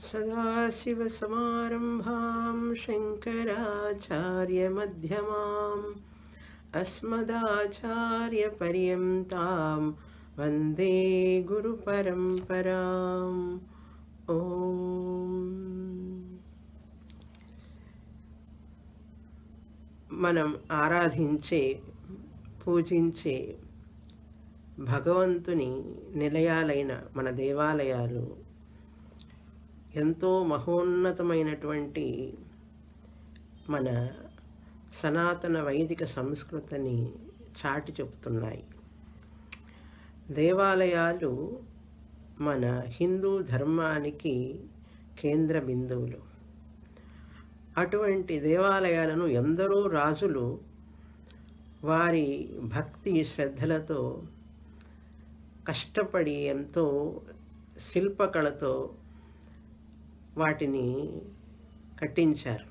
सदाशिवसमारम्भां शङ्कराचार्यमध्यमाम् अस्मदाचार्यपर्यन्तां वन्दे गुरुपरम्पराम्। మనం ఆరాధించే పూజించే భగవంతుని నిలయాలైన మన దేవాలయాలు ఎంతో మహోన్నతమైనటువంటి మన సనాతన వైదిక సంస్కృతిని చాటి చెప్తున్నాయి. దేవాలయాలు మన హిందూ ధర్మానికి కేంద్ర బిందువులు. అటువంటి దేవాలయాలను ఎందరో రాజులు వారి భక్తి శ్రద్ధలతో కష్టపడి ఎంతో శిల్పకళతో వాటిని కట్టించారు.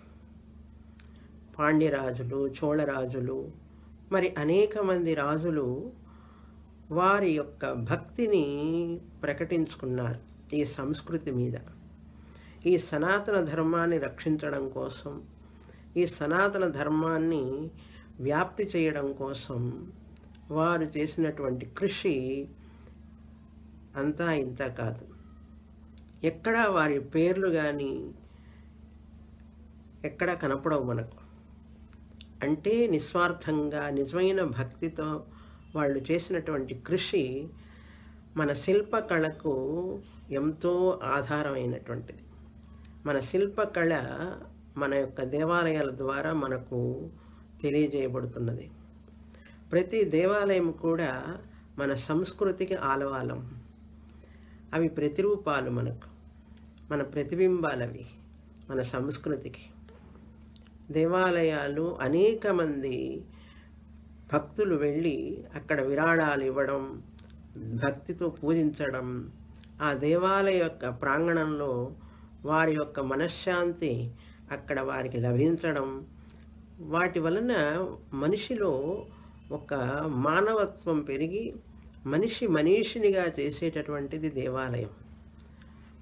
పాండ్యరాజులు, చోళరాజులు, మరి అనేక మంది రాజులు వారి యొక్క భక్తిని ప్రకటించుకున్నారు ఈ సంస్కృతి మీద. ఈ సనాతన ధర్మాన్ని రక్షించడం కోసం, ఈ సనాతన ధర్మాన్ని వ్యాప్తి చేయడం కోసం వారు చేసినటువంటి కృషి అంతా ఇంత కాదు. ఎక్కడా వారి పేర్లు కానీ ఎక్కడా కనపడవు మనకు. అంటే నిస్వార్థంగా నిజమైన భక్తితో వాళ్ళు చేసినటువంటి కృషి మన శిల్పకళకు ఎంతో ఆధారమైనటువంటిది. మన శిల్పకళ మన యొక్క దేవాలయాల ద్వారా మనకు తెలియజేయబడుతున్నది. ప్రతి దేవాలయం కూడా మన సంస్కృతికి ఆలవాలం. అవి ప్రతిరూపాలు, మన ప్రతిబింబాలవి మన సంస్కృతికి. దేవాలయాలు అనేక మంది భక్తులు వెళ్ళి అక్కడ విరాళాలు ఇవ్వడం, భక్తితో పూజించడం, ఆ దేవాలయ యొక్క ప్రాంగణంలో వారి యొక్క మనశ్శాంతి అక్కడ వారికి లభించడం, వాటి వలన మనిషిలో ఒక మానవత్వం పెరిగి మనిషినిగా చేసేటటువంటిది దేవాలయం.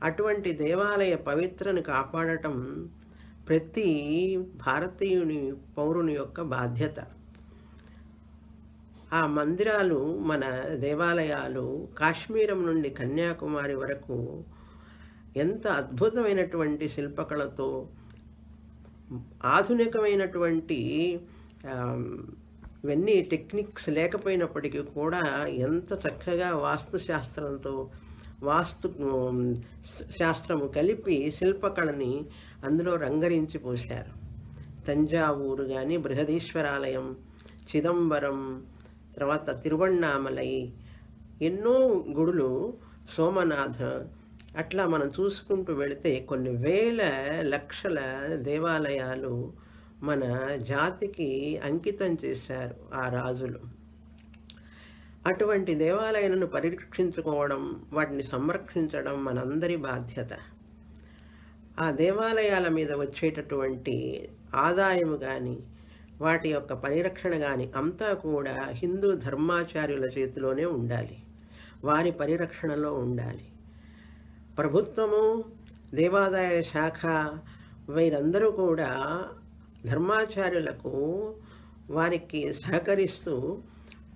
అటువంటి దేవాలయ పవిత్రను కాపాడటం ప్రతి భారతీయుని పౌరుని యొక్క బాధ్యత. ఆ మందిరాలు, మన దేవాలయాలు కాశ్మీరం నుండి కన్యాకుమారి వరకు ఎంత అద్భుతమైనటువంటి శిల్పకళతో, ఆధునికమైనటువంటి ఇవన్నీ టెక్నిక్స్ లేకపోయినప్పటికీ కూడా ఎంత చక్కగా వాస్తు శాస్త్రము కలిపి శిల్పకళని అందులో రంగరించి పోశారు. తంజావూరు కానీ, బృహదీశ్వరాలయం, చిదంబరం, తర్వాత తిరువణ్ణామలై, ఎన్నో గుడులు, సోమనాథ, అట్లా మనం చూసుకుంటూ వెళితే కొన్ని వేల లక్షల దేవాలయాలు మన జాతికి అంకితం చేశారు ఆ రాజులు. అటువంటి దేవాలయాలను పరిరక్షించుకోవడం, వాటిని సంరక్షించడం మనందరి బాధ్యత. ఆ దేవాలయాల మీద వచ్చేటటువంటి ఆదాయము కానీ, వాటి యొక్క పరిరక్షణ కానీ అంతా కూడా హిందూ ధర్మాచార్యుల చేతిలోనే ఉండాలి, వారి పరిరక్షణలో ఉండాలి. ప్రభుత్వము, దేవాదాయ శాఖ, వీరందరూ కూడా ధర్మాచార్యులకు వారికి సహకరిస్తూ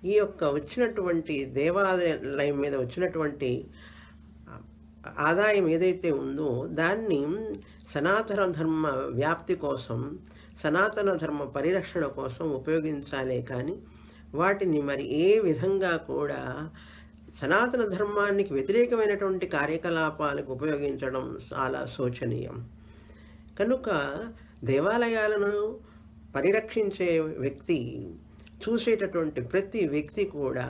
ఈ యొక్క వచ్చినటువంటి దేవాలయం మీద వచ్చినటువంటి ఆదాయం ఏదైతే ఉందో దాన్ని సనాతన ధర్మ వ్యాప్తి కోసం, సనాతన ధర్మ పరిరక్షణ కోసం ఉపయోగించాలే కానీ వాటిని మరి ఏ విధంగా కూడా సనాతన ధర్మానికి వ్యతిరేకమైనటువంటి కార్యకలాపాలకు ఉపయోగించడం చాలా శోచనీయం. కనుక దేవాలయాలను పరిరక్షించే వ్యక్తి, చూసేటటువంటి ప్రతి వ్యక్తి కూడా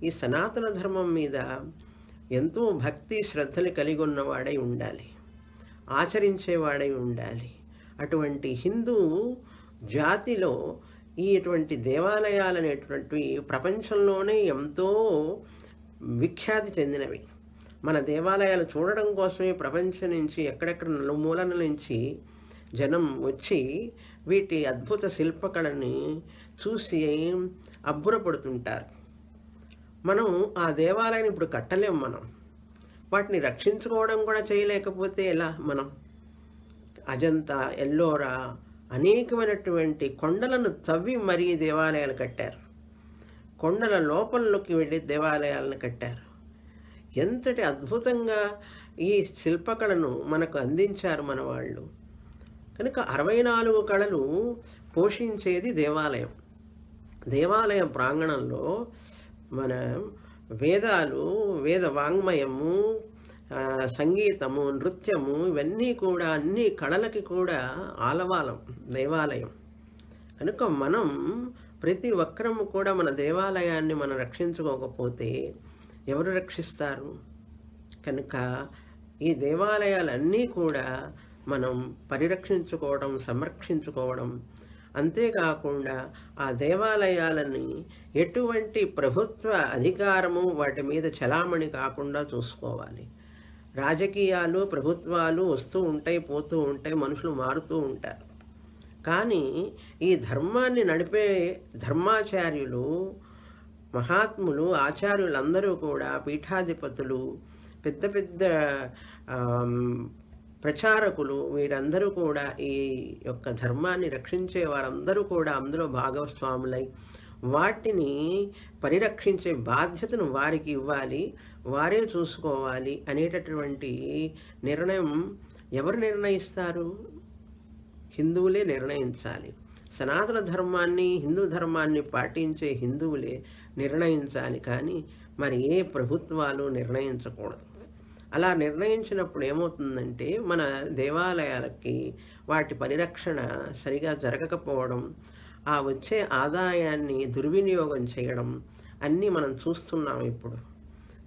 ఈ సనాతన ధర్మం మీద ఎంతో భక్తి శ్రద్ధలు కలిగి ఉన్నవాడై ఉండాలి, ఆచరించేవాడై ఉండాలి. అటువంటి హిందూ జాతిలో ఇటువంటి దేవాలయాలు అనేటువంటివి ప్రపంచంలోనే ఎంతో విఖ్యాతి చెందినవి. మన దేవాలయాలు చూడడం కోసమే ప్రపంచం నుంచి ఎక్కడెక్కడ నలుమూలల నుంచి జనం వచ్చి వీటి అద్భుత శిల్పకళని చూసి అబ్బురపడుతుంటారు. మనం ఆ దేవాలయాన్ని ఇప్పుడు కట్టలేం. వాటిని రక్షించుకోవడం కూడా చేయలేకపోతే ఎలా మనం? అజంతా, ఎల్లోరా అనేకమైనటువంటి కొండలను తవ్వి మరీ దేవాలయాలు కట్టారు. కొండల లోపల్లోకి వెళ్ళి దేవాలయాలను కట్టారు. ఎంతటి అద్భుతంగా ఈ శిల్పకళను మనకు అందించారు మన వాళ్ళు. కనుక 64 కళలు పోషించేది దేవాలయం. దేవాలయ ప్రాంగణంలో మన వేదాలు, వేద వాంగ్మయము, సంగీతము, నృత్యము, ఇవన్నీ కూడా అన్ని కళలకి కూడా ఆలవాలం దేవాలయం. కనుక మనం ప్రతి ఒక్కరము కూడా మన దేవాలయాన్ని మనం రక్షించుకోకపోతే ఎవరు రక్షిస్తారు? కనుక ఈ దేవాలయాలన్నీ కూడా మనం పరిరక్షించుకోవడం, సంరక్షించుకోవడం, అంతేకాకుండా ఆ దేవాలయాలని ఎటువంటి ప్రభుత్వ అధికారము వాటి మీద చలామణి కాకుండా చూసుకోవాలి. రాజకీయాలు, ప్రభుత్వాలు వస్తూ ఉంటాయి, పోతూ ఉంటాయి, మనుషులు మారుతూ ఉంటారు. కానీ ఈ ధర్మాన్ని నడిపే ధర్మాచార్యులు, మహాత్ములు, ఆచార్యులందరూ కూడా, పీఠాధిపతులు, పెద్ద పెద్ద ప్రచారకులు, వీరందరూ కూడా ఈ యొక్క ధర్మాన్ని రక్షించే వారందరూ కూడా అందులో భాగస్వాములై వాటిని పరిరక్షించే బాధ్యతను వారికి ఇవ్వాలి, వారే చూసుకోవాలి అనేటటువంటి నిర్ణయం ఎవరు నిర్ణయిస్తారు? హిందువులే నిర్ణయించాలి. సనాతన ధర్మాన్ని, హిందూ ధర్మాన్ని పాటించే హిందువులే నిర్ణయించాలి, కానీ మరి ఏ ప్రభుత్వాలు నిర్ణయించకూడదు. అలా నిర్ణయించినప్పుడు ఏమవుతుందంటే మన దేవాలయాలకి వాటి పరిరక్షణ సరిగా జరగకపోవడం, ఆ వచ్చే ఆదాయాన్ని దుర్వినియోగం చేయడం అన్నీ మనం చూస్తున్నాం. ఇప్పుడు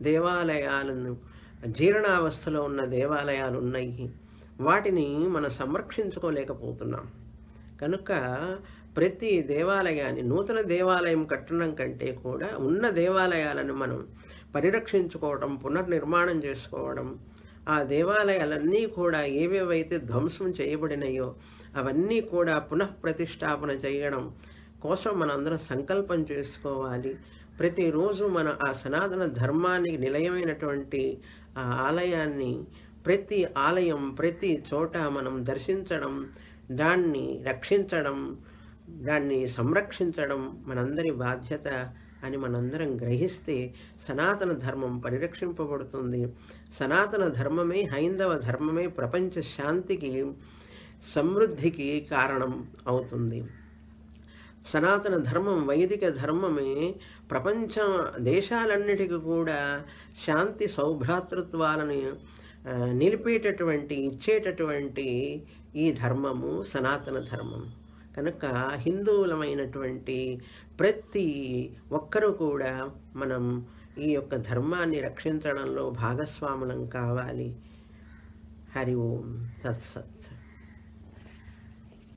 దేవాలయాలను జీర్ణావస్థలో ఉన్న దేవాలయాలు ఉన్నాయి, వాటిని మనం సంరక్షించుకోలేకపోతున్నాం. కనుక ప్రతి దేవాలయాన్ని, నూతన దేవాలయం కట్టడం కంటే కూడా ఉన్న దేవాలయాలను మనం పరిరక్షించుకోవడం, పునర్నిర్మాణం చేసుకోవడం, ఆ దేవాలయాలన్నీ కూడా ఏవేవైతే ధ్వంసం చేయబడినాయో అవన్నీ కూడా పునఃప్రతిష్టాపన చేయడం కోసం మనందరం సంకల్పం చేసుకోవాలి. ప్రతిరోజు మన ఆ సనాతన ధర్మానికి నిలయమైనటువంటి ఆ ఆలయాన్ని, ప్రతి ఆలయం, ప్రతి చోట మనం దర్శించడం, దాన్ని రక్షించడం, దాన్ని సంరక్షించడం మనందరి బాధ్యత అని మనందరం గ్రహిస్తే సనాతన ధర్మం పరిరక్షింపబడుతుంది. సనాతన ధర్మమే, హైందవ ధర్మమే ప్రపంచ శాంతికి, సమృద్ధికి కారణం అవుతుంది. సనాతన ధర్మం, వైదిక ధర్మమే ప్రపంచ దేశాలన్నిటికీ కూడా శాంతి, సౌభ్రాతృత్వాలను నిలిపేటటువంటి, ఇచ్చేటటువంటి ఈ ధర్మము సనాతన ధర్మం. కనుక హిందువులమైనటువంటి ప్రతి ఒక్కరూ కూడా మనం ఈ యొక్క ధర్మాన్ని రక్షించడంలో భాగస్వాములం కావాలి. హరి ఓం తత్సత్.